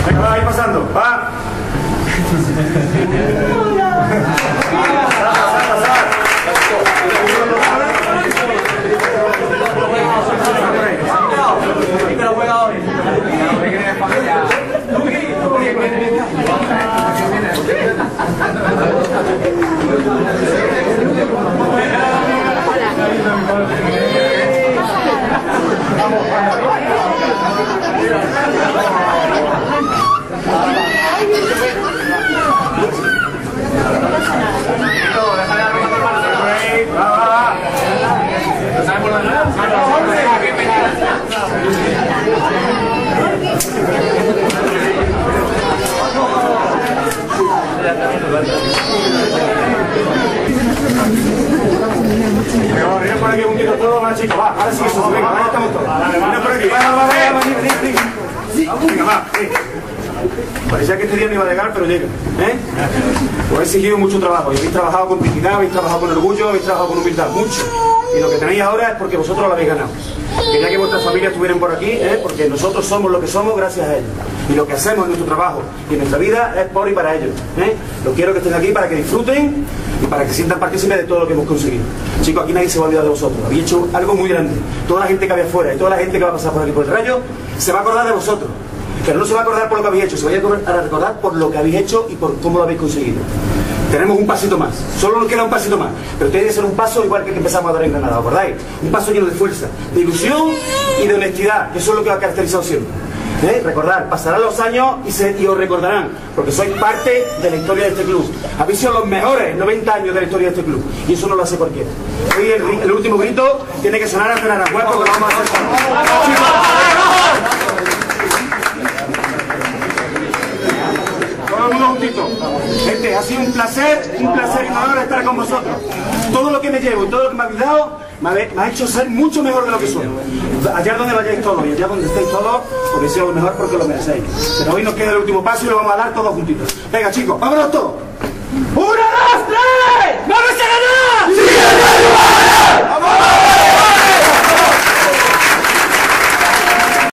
Venga, va, ir pasando, va. Venga, por aquí un tiro todo, va, chicos, va, ahora sí que somos, venga, ya estamos todos. Venga por aquí, va, venga, va, parecía que este día no iba a llegar, pero llega, Os he exigido mucho trabajo, y habéis trabajado con dignidad, habéis trabajado con orgullo, habéis trabajado con humildad, mucho. Y lo que tenéis ahora es porque vosotros lo habéis ganado. Quería que vuestras familias estuvieran por aquí, porque nosotros somos lo que somos gracias a ellos. Y lo que hacemos en nuestro trabajo y en nuestra vida es por y para ellos. Los quiero que estén aquí para que disfruten y para que sientan partícipes de todo lo que hemos conseguido. Chicos, aquí nadie se va a olvidar de vosotros. Habéis hecho algo muy grande. Toda la gente que había afuera y toda la gente que va a pasar por aquí por el rayo se va a acordar de vosotros. Pero no se va a acordar por lo que habéis hecho, se va a recordar por lo que habéis hecho y por cómo lo habéis conseguido. Tenemos un pasito más, solo nos queda un pasito más, pero tiene que ser un paso igual que el que empezamos a dar en Granada, ¿acordáis? Un paso lleno de fuerza, de ilusión y de honestidad, que eso es lo que ha caracterizado siempre. Recordar, pasarán los años y os recordarán, porque sois parte de la historia de este club. Habéis sido los mejores 90 años de la historia de este club, y eso no lo hace cualquiera. Hoy el último grito tiene que sonar ante Naranjuez, porque lo vamos a hacer. Todo el mundo juntito. Gente, ha sido un placer y un honor estar con vosotros. Todo lo que me llevo y todo lo que me habéis dado me ha hecho ser mucho mejor de lo que soy. Allá donde vayáis todos y allá donde estéis todos, porque sois lo mejor porque lo merecéis. Pero hoy nos queda el último paso y lo vamos a dar todos juntitos. Venga, chicos, vámonos todos. ¡1, 2, 3!